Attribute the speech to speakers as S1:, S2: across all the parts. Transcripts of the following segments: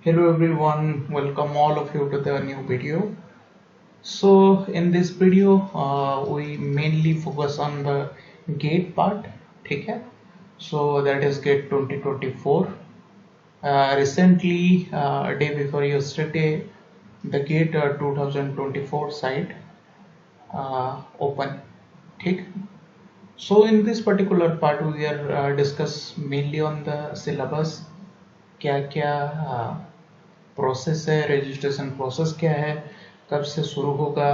S1: Hello everyone, welcome all of you to the new video. So in this video we mainly focus on the GATE part, ठीक है? So that is GATE 2024. Recently, day before yesterday, the GATE 2024 site open, ठीक? So in this particular part we are discuss mainly on the syllabus, क्या क्या process है, registration process क्या है, कब से शुरू होगा,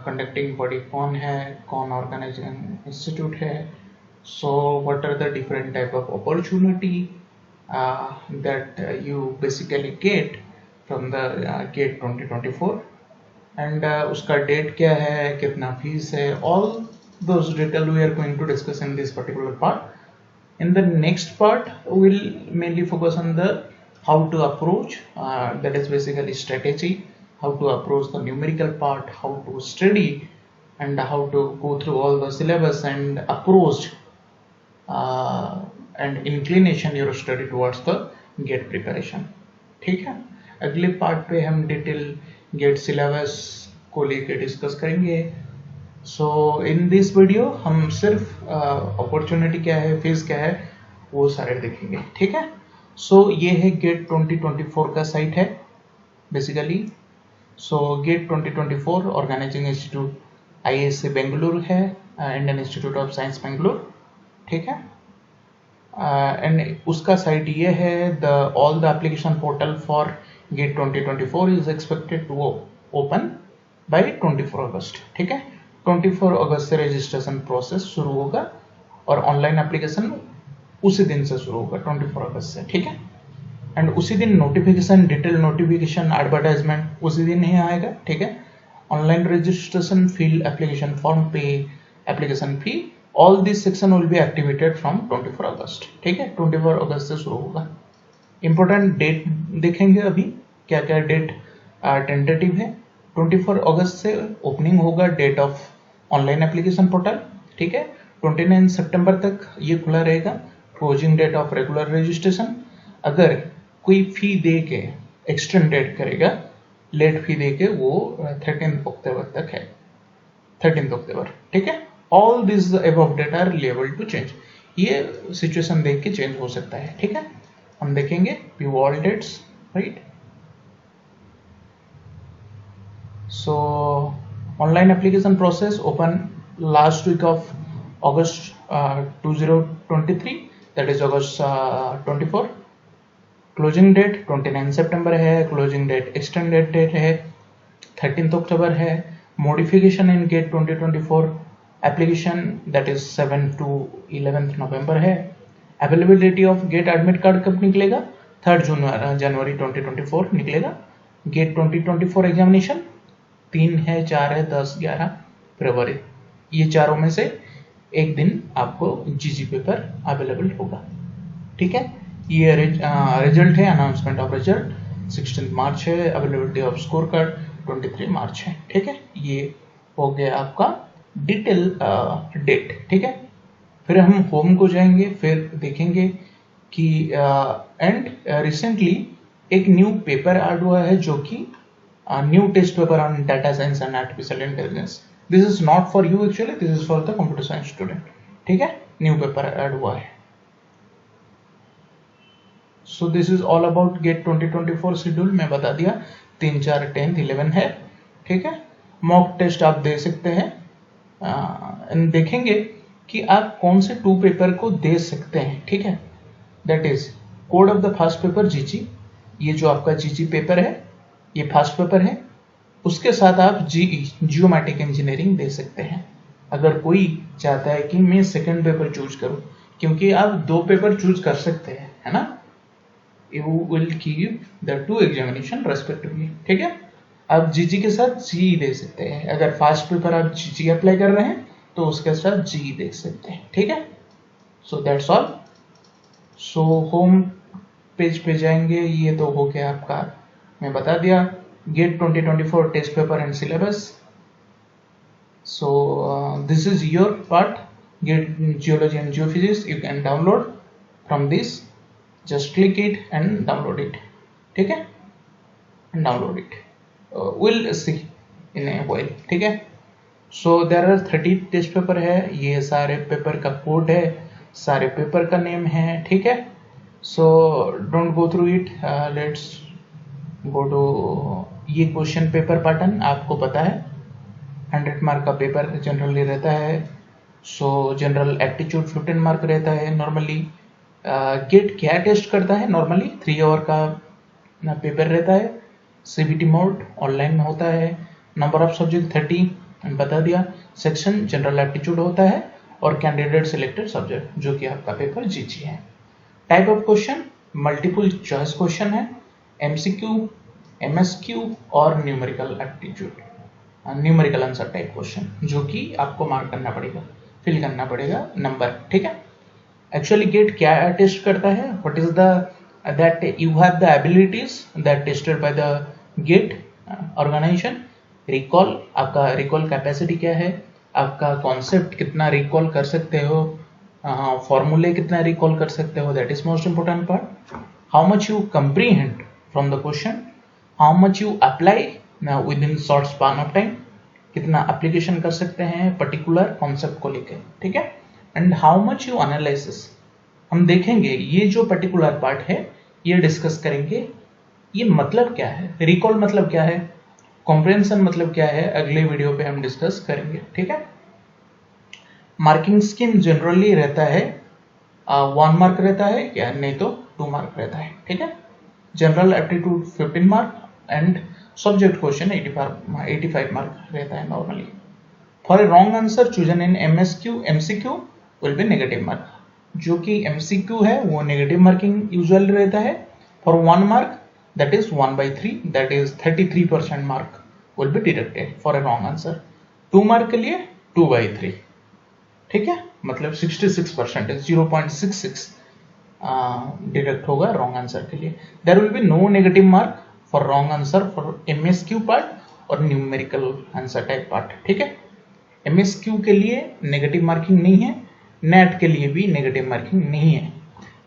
S1: कंडक्टिंग बॉडी कौन है, कौन ऑर्गेनाइजिंग इंस्टीट्यूट है, so what are the different type of opportunity that you basically get from the GATE 2024 and उसका डेट क्या है, कितना फीस है, all those detail we are going to discuss in this particular part. In the next part we'll mainly focus on the how to approach, that is basically strategy, how to approach the numerical part, how to study and how to go through all the syllabus and approach and inclination your study towards the GATE preparation. ठीक है, अगले part पे हम detail gate syllabus को लेकर discuss करेंगे. सो in this video हम सिर्फ अपॉर्चुनिटी क्या है, फीस क्या है, वो सारे देखेंगे. ठीक है. सो ये है गेट 2024 का साइट है basically. So GATE 2024 organising institute IISc Bengaluru है, Indian institute of science Bengaluru. ठीक है. एंड उसका साइट ये है, the all the application portal for GATE 2024 is expected to open by 24 August. ठीक है. 24 अगस्त से रजिस्ट्रेशन प्रोसेस शुरू होगा और ऑनलाइन एप्लीकेशन उसी दिन से शुरू होगा, 24 अगस्त से. ठीक है. एंड उसी दिन नोटिफिकेशन, डिटेल नोटिफिकेशन, एडवर्टाइजमेंट उसी दिन ही आएगा. ठीक है. Online registration, fill application form, pay application fee, all this section will be activated from 24 August. ठीक है. 24 अगस्त से शुरू होगा. इंपॉर्टेंट डेट देखेंगे अभी, क्या क्या डेट टेंटेटिव है. 24 अगस्त से ओपनिंग होगा, date of online application portal. ठीक है. 29 सितंबर तक ये खुला रहेगा, closing date of regular registration. अगर कोई फी दे के एक्सटेंडेड करेगा, लेट फी दे के, वो 13 अक्टूबर तक है, 13 अक्टूबर. ठीक है. All this above date are liable to change. ये सिचुएशन देख के चेंज हो सकता है. ठीक है. हम देखेंगे all dates, right. So online application process open last week of August 2023, that is August 24. Closing date 29 सितंबर है, closing date extended date है 13th अक्टूबर है. modification in GATE 2024 application, that is 7 to 11th नवंबर है. availability of GATE admit card कब निकलेगा, 3rd जनवरी 2024 निकलेगा. GATE 2024 examination 3 है, 4 है, 10, 11 फरवरी, ये चारों में से एक दिन आपको GG पेपर अवेलेबल होगा. ठीक है. ये रिजल्ट है, अनाउंसमेंट ऑफ रिजल्ट 16 मार्च है, अवेलेबिलिटी ऑफ स्कोर कार्ड 23 मार्च है. ठीक है. ये हो गया आपका डिटेल डेट. ठीक है. फिर हम होम को जाएंगे, फिर देखेंगे कि एंड रिसेंटली एक न्यू पेपर ऐड हुआ है, जो कि new test paper on data science and artificial intelligence. This is not for you actually, this is for the computer science student. ठीक है. न्यू पेपर ऐड हुआ है. So this is all about GATE 2024 schedule. मैं बता दिया, 3, 4, 10, 11 है. ठीक है. मॉक टेस्ट आप दे सकते हैं. देखेंगे कि आप कौन से 2 पेपर को दे सकते हैं. ठीक है. That is code of the first paper GG, ये जो आपका GG पेपर है, ये फर्स्ट पेपर है. उसके साथ आप जियोमेट्रिक इंजीनियरिंग दे सकते हैं. अगर कोई चाहता है कि मैं सेकंड पेपर चूज करूं, क्योंकि आप 2 पेपर चूज कर सकते हैं, है ना. You will give the 2 examination respectively. ठीक है. आप GG के साथ GE दे सकते हैं. अगर फर्स्ट पेपर आप GG अप्लाई कर रहे हैं तो उसके साथ GE दे सकते हैं. ठीक है. So that's all. So home page पे जाएंगे. ये तो हो गया आपका, मैं बता दिया, GATE 2024 test paper and syllabus. So this is your part, GATE geology and geophysics. You can download from this, just click it and download it. ठीक है, download it, will see in a while, ठीक है। So there are 30 test paper है, ये सारे paper का code है, सारे पेपर का नेम है, ठीक है। So don't go through it, let's go to ये क्वेश्चन पेपर पैटर्न। आपको पता है 100 मार्क का पेपर जनरली रहता है। सो जनरल एप्टीट्यूड 15 मार्क रहता है नॉर्मली। गेट क्या टेस्ट करता है नॉर्मली, 3 आवर का पेपर रहता है, सीबीटी मोड ऑनलाइन में होता है, नंबर ऑफ सब्जेक्ट 30 बता दिया, सेक्शन जनरल एप्टीट्यूड होता है और कैंडिडेट सिलेक्टेड सब्जेक्ट जो कि आपका पेपर जीजी है। Type of question multiple choice question है, एमसीक्यू, एमएसक्यू और numerical aptitude, numerical answer type question जो कि आपको मार्क करना पड़ेगा, फिल करना पड़ेगा नंबर, ठीक है। एक्चुअली गेट क्या टेस्ट करता है, what is the that you have the abilities that tested by the GATE organisation. Recall, आपका रिकॉल कैपेसिटी क्या है, आपका कॉन्सेप्ट कितना रिकॉल कर सकते हो, फॉर्मूले कितना रिकॉल कर सकते हो, that is most important part. How much you comprehend from the question, how much you apply with in short span of time, कितना एप्लीकेशन कर सकते हैं पर्टिकुलर कॉन्सेप्ट को लेकर, ठीक है। And how much you analysis, हम देखेंगे ये जो पर्टिकुलर पार्ट है ये डिस्कस करेंगे, ये मतलब क्या है, रिकॉल मतलब क्या है, कॉम्प्रिहेंशन मतलब क्या है, अगले वीडियो पे हम डिस्कस करेंगे, ठीक है। मार्किंग स्कीम जनरली रहता है 1 मार्क रहता है या नहीं तो 2 मार्क रहता है, ठीक है। General aptitude 15 mark and subject question 85 mark रहता है normally. For a wrong answer chosen in MSQ MCQ will be negative mark, जो कि एमसीक्यू है वो नेगेटिव मार्किंग यूजुअल रहता है। For 1 mark that is 1/3, that is 33% mark will be deducted for a wrong answer। 2 mark के लिए 2/3, ठीक है, मतलब 66% 0.66 डिडक्ट होगा रॉन्ग आंसर के लिए। There will be no negative mark for wrong answer for MSQ part और न्यूमेरिकल आंसर टाइप पार्ट, ठीक है। एमएसक्यू के लिए नेगेटिव मार्किंग नहीं है, नेट के लिए भी नेगेटिव मार्किंग नहीं है।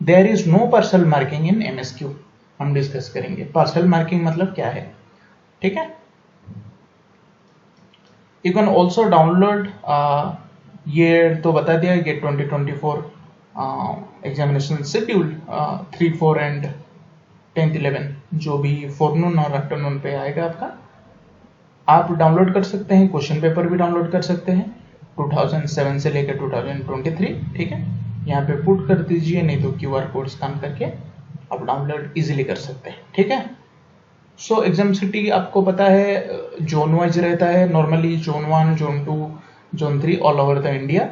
S1: There is no partial marking in MSQ, हम डिस्कस करेंगे पार्शियल मार्किंग मतलब क्या है, ठीक है। यू कैन ऑल्सो डाउनलोड, ये तो बता दिया gate 2024 examination schedule 3, 4 and 10th 11 जो भी फोरनून और आफ्टरनून पे आएगा आपका, आप डाउनलोड कर सकते हैं। क्वेश्चन पेपर भी डाउनलोड कर सकते हैं 2007 से लेकर 2023, ठीक है। यहाँ पे पुट कर दीजिए, नहीं तो QR कोड स्कैन करके आप डाउनलोड इजीली कर सकते हैं, ठीक है। सो एग्जाम सिटी आपको पता है जोन वाइज रहता है normally, zone 1, zone 2, zone 3 all over the India.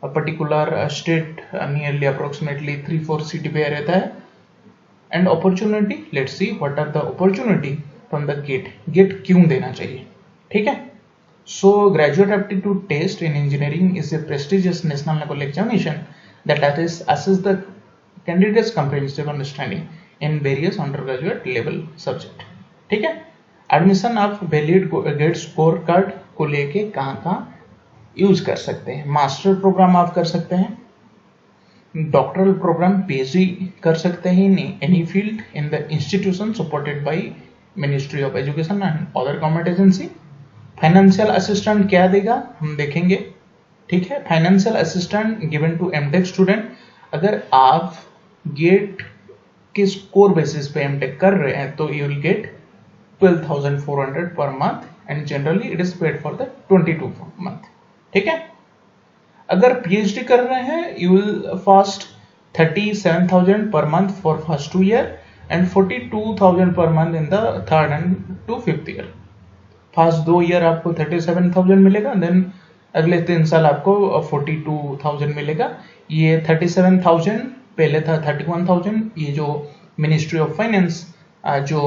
S1: Particular state nearly approximately 3-4 city पे रहता है। And opportunity, let's see what are the opportunity from the GATE, GATE क्यों देना चाहिए, ठीक है। So graduate aptitude test in engineering is a prestigious national level examination that assess the candidate's comprehensive understanding in various undergraduate level subject, ठीक है। Admission आप valid gate score card को लेके कहाँ यूज कर सकते हैं। मास्टर प्रोग्राम आप कर सकते हैं, डॉक्टरल प्रोग्राम पीएचडी कर सकते हैं in any field in the institution supported by ministry of education and other government agency. Financial assistant क्या देगा हम देखेंगे, ठीक है। Financial assistant given to MTech student, अगर आप गेट के स्कोर बेसिस पे एमटेक कर रहे हैं तो you will get 12,400 per month and generally it is paid for the 22 month, ठीक है। अगर पीएचडी कर रहे हैं you will fast 37,000 per month for first 2 year and 42,000 per month in the 3rd and to 5th year. First 2 year आपको 37,000 मिलेगा, then अगले 3 साल आपको 42,000 मिलेगा। ये 37,000 पहले था 31,000, ये जो मिनिस्ट्री ऑफ फाइनेंस जो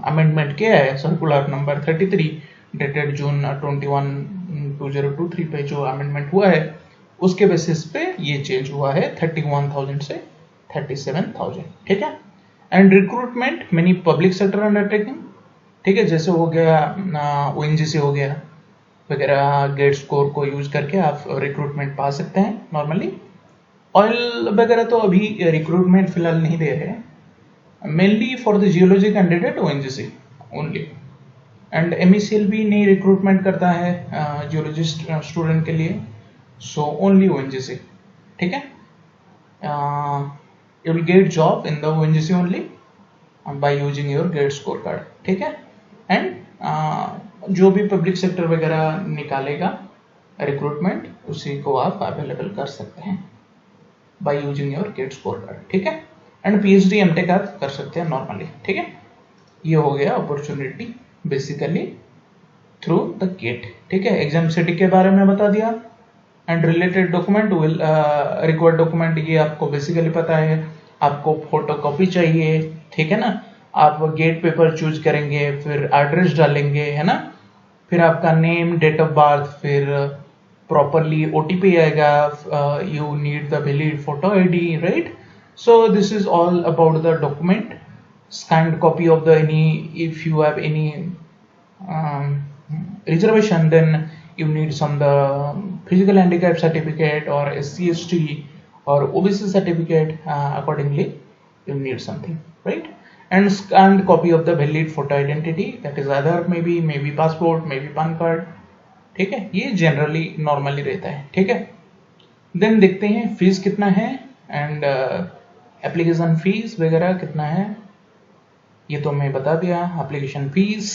S1: अमेंडमेंट किया है सर्कुलर नंबर 33 डेटेड जून 21, 2023 पे जो अमेंडमेंट हुआ है उसके बेसिस पे ये चेंज हुआ है 31,000 से 37,000, ठीक है। And recruitment many public sector undertaking, ठीक है, जैसे हो गया ONGC हो गया वगैरह, गेट स्कोर को यूज करके आप रिक्रूटमेंट पा सकते हैं नॉर्मली। ऑयल वगैरह तो अभी रिक्रूटमेंट फिलहाल नहीं दे रहे हैं, mainly for the geology candidate ONGC only, and MECL भी नहीं रिक्रूटमेंट करता है जियोलॉजिस्ट स्टूडेंट के लिए, so only ONGC. ठीक है, you will get job in the ONGC only by using your GATE score card. ठीक है, एंड जो भी पब्लिक सेक्टर वगैरह निकालेगा रिक्रूटमेंट उसी को आप अवेलेबल कर सकते हैं by using your GATE score card. ठीक है, एंड PhD MTech आप कर सकते हैं नॉर्मली. ठीक है, ये हो गया opportunity basically through the GATE. ठीक है, एग्जाम सिटी के बारे में बता दिया, and related document will required document ये आपको बेसिकली पता है. आपको फोटोकॉपी चाहिए, ठीक है ना, आप GATE पेपर चूज करेंगे, फिर एड्रेस डालेंगे, है ना, फिर आपका नेम, डेट ऑफ बर्थ, फिर प्रॉपरली OTP आएगा, you need the valid photo ID, right. So this is all about the document. Scanned copy of the any, if you have any reservation, then you need some the physical handicap certificate or SC/ST or OBC certificate. Accordingly, you need something, right? And scanned copy of the valid photo identity, that is either maybe passport, maybe PAN card. ठीक है, ये generally normally रहता है. ठीक है, then देखते हैं fees कितना है एंड एप्लीकेशन फीस वगैरह कितना है, ये तो मैं बता दिया. Application fees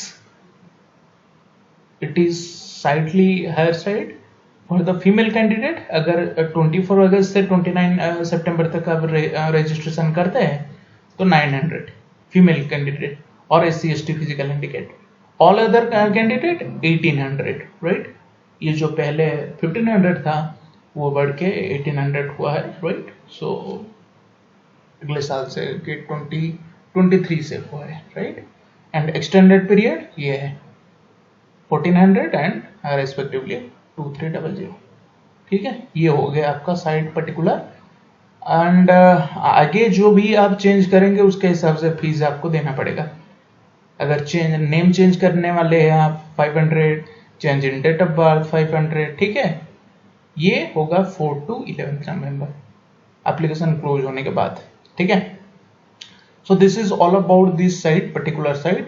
S1: it is sidely higher side for the female candidate. अगर 24 अगस्त से 29 सितंबर तक आप रजिस्ट्रेशन करते हैं तो 900 फीमेल कैंडिडेट और SC/ST physical handicap. All other candidate 1800, right. ये जो पहले 1500 था वो बढ़ के 1800 हुआ है, राइट. सो अगले साल से 2023 से हुआ है, राइट. एंड एक्सटेंडेड पीरियड ये है 1400 एंड रेस्पेक्टिवली 2300. ठीक है, ये हो गया आपका साइट पर्टिकुलर. एंड आगे जो भी आप चेंज करेंगे उसके हिसाब से फीस आपको देना पड़ेगा. अगर नेम चेंज करने वाले हैं आप 500, change in date of birth 500. ठीक है, ये होगा 4 to 11 नवंबर एप्लीकेशन क्लोज होने के बाद. ठीक है, so this is all about this site, particular site.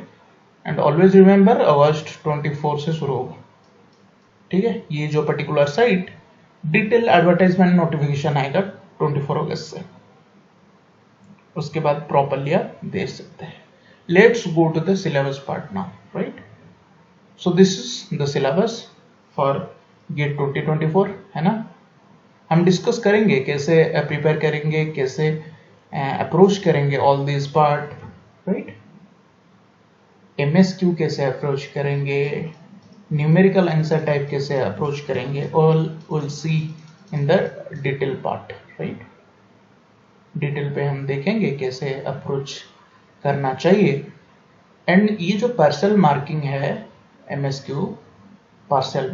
S1: And always remember अगस्त 24 से शुरू होगा. ठीक है, ये जो particular site detail advertisement notification आएगा 24 अगस्त से, उसके बाद प्रॉपरली आप देख सकते हैं. Let's go to the syllabus part now, right? So this is the syllabus for GATE 2024, है ना. हम डिस्कस करेंगे कैसे प्रिपेयर करेंगे, कैसे अप्रोच करेंगे all this part, right. MSQ कैसे अप्रोच करेंगे, न्यूमेरिकल आंसर टाइप कैसे अप्रोच करेंगे, all will see in the detail part, right. Detail पे हम देखेंगे कैसे अप्रोच करना चाहिए. एंड ये जो पार्शियल मार्किंग है MSQ, पार्शियल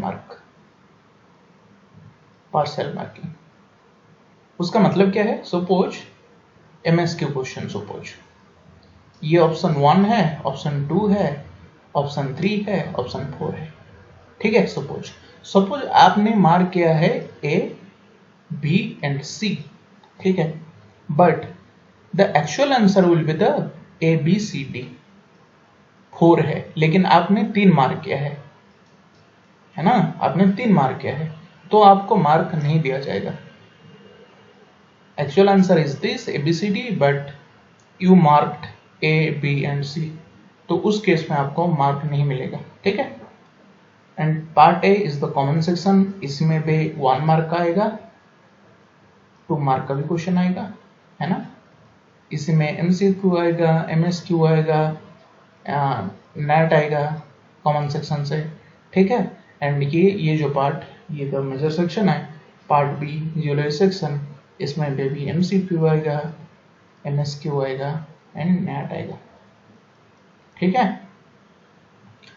S1: मार्किंग, उसका मतलब क्या है. सपोज MSQ क्वेश्चन, सपोज ये ऑप्शन 1 है, ऑप्शन 2 है, ऑप्शन 3 है, ऑप्शन 4 है. ठीक है, सपोज आपने मार्क किया है A, B एंड C. ठीक है, but the actual answer will be the ABCD 4 है, लेकिन आपने 3 मार्क किया है ना, आपने 3 मार्क किया है, तो आपको मार्क नहीं दिया जाएगा. Actual answer is this ABCD, but you marked A, B and C, तो उस केस में आपको मार्क नहीं मिलेगा. ठीक है, and part A is the common section. इसमें भी 1 मार्क का आएगा, 2 मार्क का भी क्वेश्चन आएगा, है ना. इसमें MCQ आएगा, MSQ आएगा, नेट आएगा कॉमन सेक्शन से. ठीक है, एंड ये जो पार्ट, ये तो मेजर सेक्शन है. पार्ट B जियोलॉजी सेक्शन, इसमें भी MCQ आएगा, MSQ आएगा एंड नेट आएगा. ठीक है,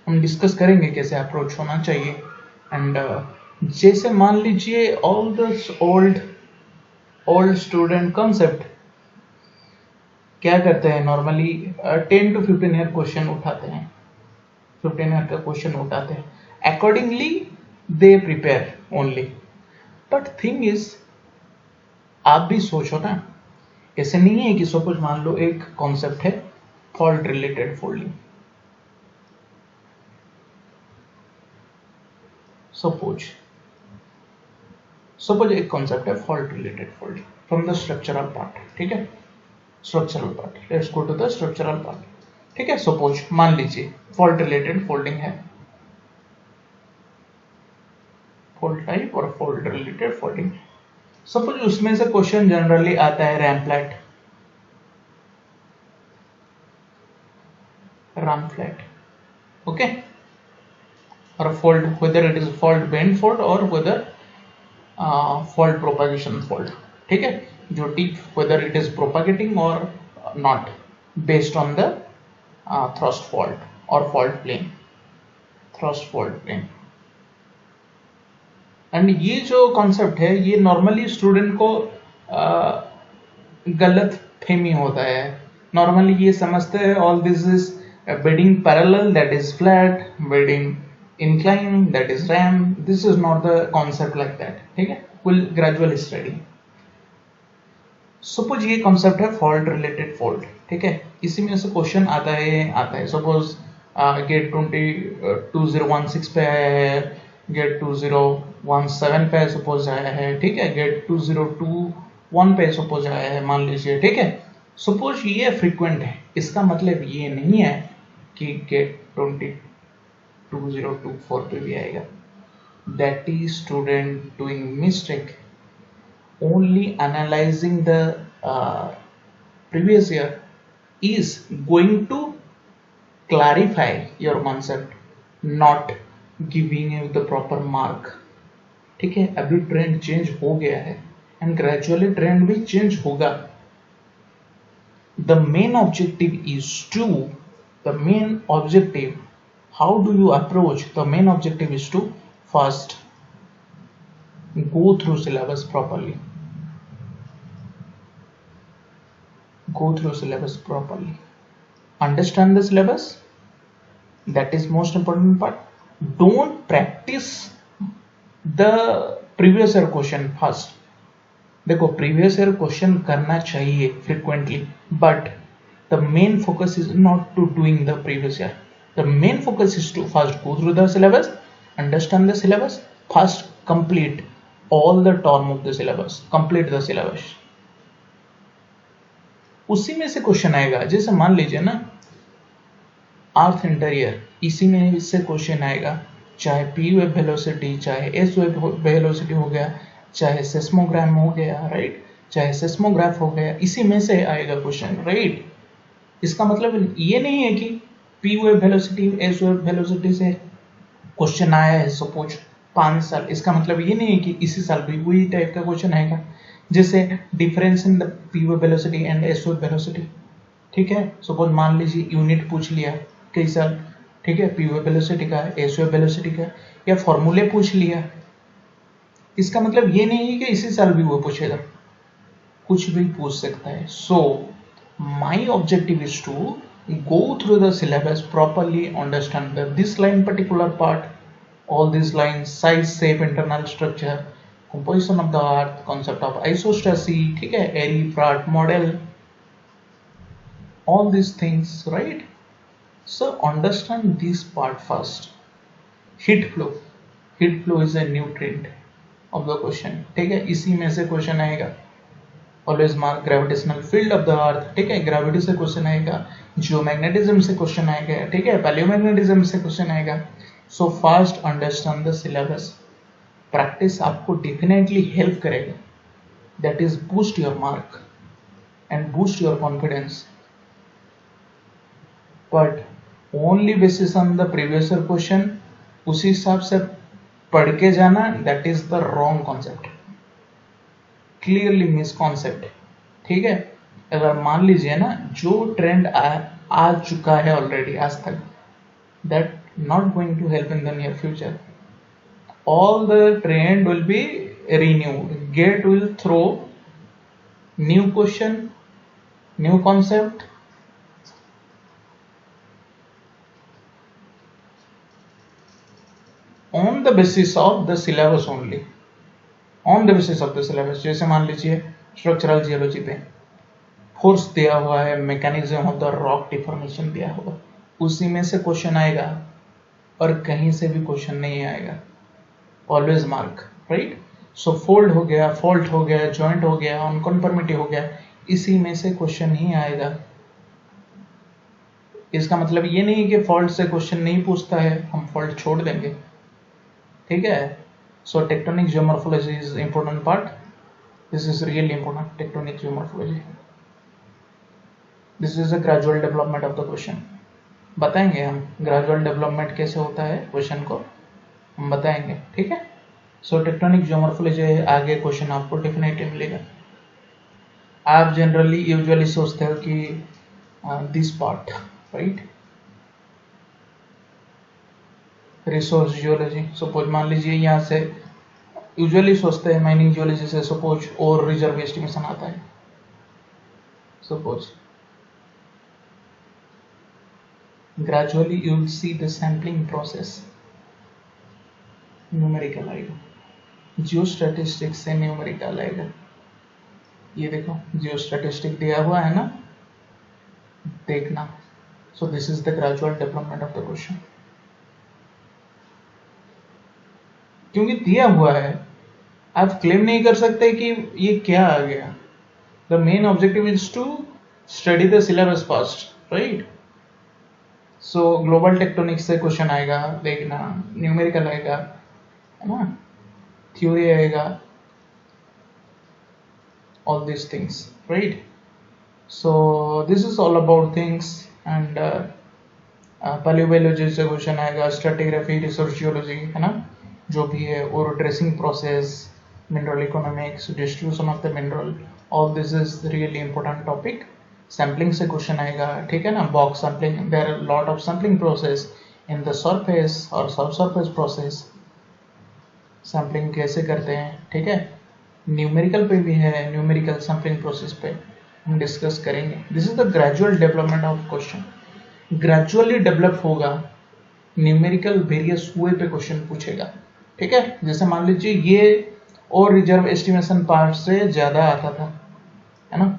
S1: हम डिस्कस करेंगे कैसे अप्रोच होना चाहिए. एंड जैसे मान लीजिए all this old student concept क्या करते हैं, नॉर्मली 10 to 15 ईयर क्वेश्चन उठाते हैं, 15 ईयर का क्वेश्चन उठाते हैं. Accordingly they prepare only. But thing is, आप भी सोचो ना, ऐसे नहीं है कि सपोज मान लो एक कॉन्सेप्ट है फॉल्ट रिलेटेड फोल्डिंग, सपोज एक कॉन्सेप्ट है fault related folding from the structural part, ठीक है, structural part, let's go to the structural part, ठीक है। सपोज मान लीजिए फॉल्ट रिलेटेड फोल्डिंग है, फॉल्ट टाइप और फॉल्ट रिलेटेड फोल्डिंग। सपोज उसमें से क्वेश्चन जनरली आता है रैम फ्लैट, ओके, और fault whether it is fault bend fault और वेदर फॉल्ट प्रोपागेशन फॉल्ट, ठीक है, जो tip weather it is propagating और not based on the thrust fault और fault plane, thrust fault plane. And ये जो concept है ये नॉर्मली स्टूडेंट को गलत फहमी होता है, नॉर्मली ये समझते हैं all this is bedding parallel that is flat, bedding incline that is RAM, this is not the concept like that, ठीक है, will gradual study। सपोज ये कॉन्सेप्ट है फॉल्ट रिलेटेड फॉल्ट, ठीक है, इसी में से क्वेश्चन आता है सपोज गेट 2016 पे आया है, गेट 2017 पे सपोज आया है, ठीक है, गेट 2021 पे सपोज आया है मान लीजिए, ठीक है। सपोज ये फ्रीक्वेंट है, इसका मतलब ये नहीं है कि गेट 2024 पे भी आएगा, that is student doing mistake only analyzing the previous year is going to clarify your concept, not giving you the proper mark, ठीक है। अभी ट्रेंड चेंज हो गया है एंड ग्रेजुअली ट्रेंड भी चेंज होगा। the main objective, how do you approach? The main objective is to first go through syllabus properly, understand the syllabus, that is most important part। don't practice the previous year question first। देखो previous year question करना चाहिए frequently, but the main focus is not to doing the previous year, the main focus is to first go through the syllabus, understand the syllabus, first complete all the term of the syllabus, complete the syllabus। उसी में से question आएगा, जैसे मान लीजिए ना अर्थ interior, इसी में से क्वेश्चन आएगा, चाहे पी वेव वेलोसिटी, चाहे एस वेव वेलोसिटी हो गया, चाहे सेस्मोग्राम हो गया, राइट, चाहे सेस्मोग्राफ हो गया, इसी में से आएगा क्वेश्चन, राइट। इसका मतलब ये नहीं है कि P wave velocity S wave velocity से क्वेश्चन आया है सपोज 5 साल, इसका मतलब ये नहीं है कि इसी साल भी वही टाइप का क्वेश्चन आएगा। जैसे difference in the P wave velocity and S wave velocity, ठीक है, सपोज मान लीजिए यूनिट पूछ लिया कई साल, ठीक है, पी वेव वेलोसिटी का, एस वेव वेलोसिटी का, या फॉर्मूले पूछ लिया, इसका मतलब ये नहीं है कि इसी साल भी वो पूछेगा, कुछ भी पूछ सकता है। सो my objective is to go through the syllabus properly, understand this line particular part, all these lines, size, shape, internal structure, composition of the earth, concept of isostasy, ठीक है, airy Pratt model, all these things, right? So understand this part first। heat flow is a new trend of the question, ठीक है, इसी में से question आएगा। Always mark gravitational field of the earth, ठीक है, ग्रेविटी से क्वेश्चन आएगा, जियोमैग्नेटिज्म से क्वेश्चन आएगा, ठीक है, पैलियोमैग्नेटिज्म से क्वेश्चन आएगा। So first understand the syllabus, practice आपको डेफिनेटली हेल्प करेगा, that is boost your mark and boost your confidence, but only basis on the previous year question उसी हिसाब से पढ़ के जाना, that is the wrong concept, clearly miss concept, ठीक है। अगर मान लीजिए ना जो ट्रेंड आ चुका है ऑलरेडी आज तक, that not going to help in the near future, all the trend will be renewed, GATE will throw new question, new concept, on the basis of the syllabus only, on the basis of the syllabus. जैसे मान लीजिए structural geology पे force दिया हुआ है, mechanism of the rock deformation दिया होगा, उसी में से क्वेश्चन आएगा और कहीं से भी क्वेश्चन नहीं आएगा। Always mark, right. So fold हो गया, फॉल्ट हो गया, जॉइंट हो गया, अनकन्फर्मिटी हो गया, इसी में से क्वेश्चन ही आएगा। इसका मतलब ये नहीं कि फॉल्ट से क्वेश्चन नहीं पूछता है, हम फॉल्ट छोड़ देंगे, ठीक है। So tectonic geomorphology is important part, this is really important, tectonic geomorphology. This is a gradual development of the question. बताएंगे हम ग्रेजुअल डेवलपमेंट कैसे होता है क्वेश्चन को, हम बताएंगे, ठीक है। सो टेक्टोनिक जियोमॉर्फोलॉजी आगे क्वेश्चन आपको डेफिनेटली मिलेगा। आप जनरली यूजुअली सोचते हो कि this part, right, resource geology, suppose मान लीजिए यहाँ से यूजुअली सोचते हैं माइनिंग जियोलॉजी से सपोज और रिजर्व एस्टिमेशन आता है, suppose gradually you will see the sampling process, numerical आएगा, जियो स्टैटिस्टिक्स से न्यूमेरिकल आएगा। ये देखो जियो स्टैटिस्टिक दिया हुआ है ना, देखना। सो this is the gradual development of the question. क्योंकि दिया हुआ है, आप क्लेम नहीं कर सकते कि ये क्या आ गया। The main objective is to study the syllabus first, right. So global tectonics से क्वेश्चन आएगा, देखना, न्यूमेरिकल आएगा, है ना, थ्योरी आएगा, all these things, right? So this is all about things, and paleobiology से क्वेश्चन आएगा, स्ट्रेटिग्राफी, रिसर्च जियोलॉजी, है ना, जो भी है, और dressing process, mineral economics, distribution of the mineral, all this is really important topic. Sampling से question आएगा, ठीक है ना, box sampling, there are lot of sampling process in the surface और सब सरफेस प्रोसेस, सैम्पलिंग कैसे करते हैं, ठीक है। न्यूमेरिकल पे भी है, न्यूमेरिकल सैम्पलिंग प्रोसेस पे हम डिस्कस करेंगे। This is the gradual development of question, gradually develop होगा, न्यूमेरिकल वेरियस हुए पे क्वेश्चन पूछेगा, ठीक है। जैसे मान लीजिए ये और रिजर्व एस्टिमेशन पार्ट से ज्यादा आता था, है ना,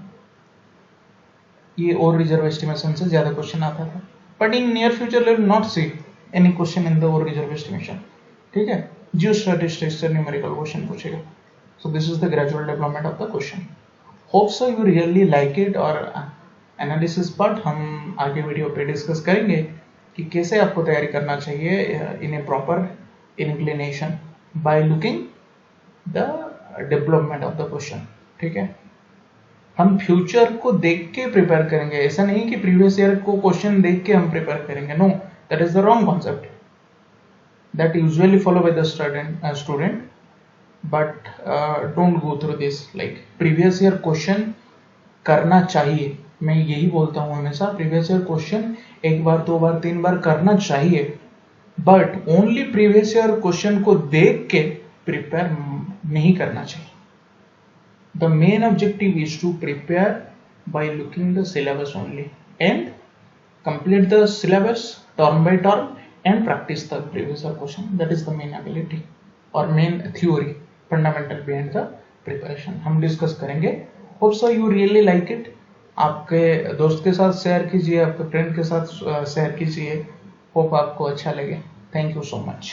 S1: ये और रिजर्व एस्टिमेशन से ज्यादा क्वेश्चन आता था, but in near future you will not see any question in the और रिजर्व एस्टिमेशन, ठीक है। जियो स्टैटिस्टिक्स से न्यूमेरिकल क्वेश्चन पूछेगा। So this is the gradual development of the question. Hope so you really like it। और analysis part हम आगे video पे discuss करेंगे कि कैसे आपको तैयारी करना चाहिए in a proper inclination by looking the development of the question, ठीक है। हम फ्यूचर को देख के प्रिपेयर करेंगे, ऐसा नहीं कि प्रीवियस ईयर को क्वेश्चन देख के हम प्रिपेयर करेंगे, no, that is the wrong concept that usually follow by the student, but don't go through this. Like previous year question करना चाहिए, मैं यही बोलता हूँ हमेशा, प्रीवियस ईयर क्वेश्चन एक बार, दो बार, तीन बार करना चाहिए, but only previous year question को देख के प्रिपेयर नहीं करना चाहिए। The main objective is to prepare by looking the syllabus only and complete the syllabus term by term and practice the previous year question, that is the main ability और main theory, fundamental behind the preparation हम discuss करेंगे। Hope so you really like it. आपके दोस्त के साथ share कीजिए, आपके friend के साथ शेयर कीजिए, होप आपको अच्छा लगे। Thank you so much.